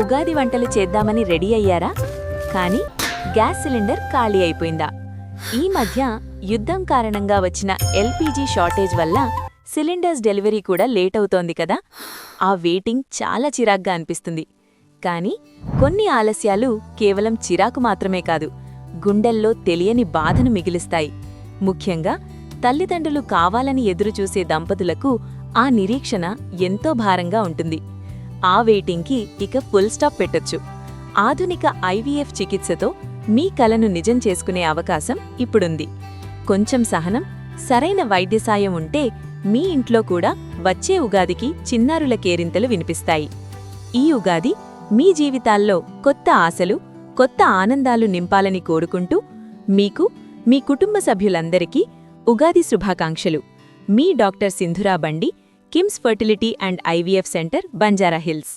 ఉగాది వంటలు చేద్దామని రెడీ అయ్యారా? కానీ గ్యాస్ సిలిండర్ ఖాళీ అయిపోయిందా? ఈ మధ్య యుద్ధం కారణంగా వచ్చిన ఎల్పీజీ షార్టేజ్ వల్ల సిలిండర్స్ డెలివరీ కూడా లేట్ అవుతోంది కదా. ఆ వెయిటింగ్ చాలా చిరాగ్గా అనిపిస్తుంది. కానీ కొన్ని ఆలస్యాలు కేవలం చిరాకు మాత్రమే కాదు, గుండెల్లో తెలియని బాధను మిగిలిస్తాయి. ముఖ్యంగా తల్లిదండ్రులు కావాలని ఎదురుచూసే దంపతులకు ఆ నిరీక్షణ ఎంతో భారంగా ఉంటుంది. ఆ వెయిటింగ్కి ఇక ఫుల్ స్టాప్ పెట్టొచ్చు. ఆధునిక ఐవీఎఫ్ చికిత్సతో మీ కలను నిజం చేసుకునే అవకాశం ఇప్పుడుంది. కొంచెం సహనం, సరైన వైద్య సాయం ఉంటే మీ ఇంట్లో కూడా వచ్చే ఉగాదికి చిన్నారుల కేరింతలు వినిపిస్తాయి. ఈ ఉగాది మీ జీవితాల్లో కొత్త ఆశలు, కొత్త ఆనందాలు నింపాలని కోరుకుంటూ మీకు, మీ కుటుంబ సభ్యులందరికీ ఉగాది శుభాకాంక్షలు. మీ డాక్టర్ సింధురా బండి, KIMS fertility and IVF centre, Banjara Hills.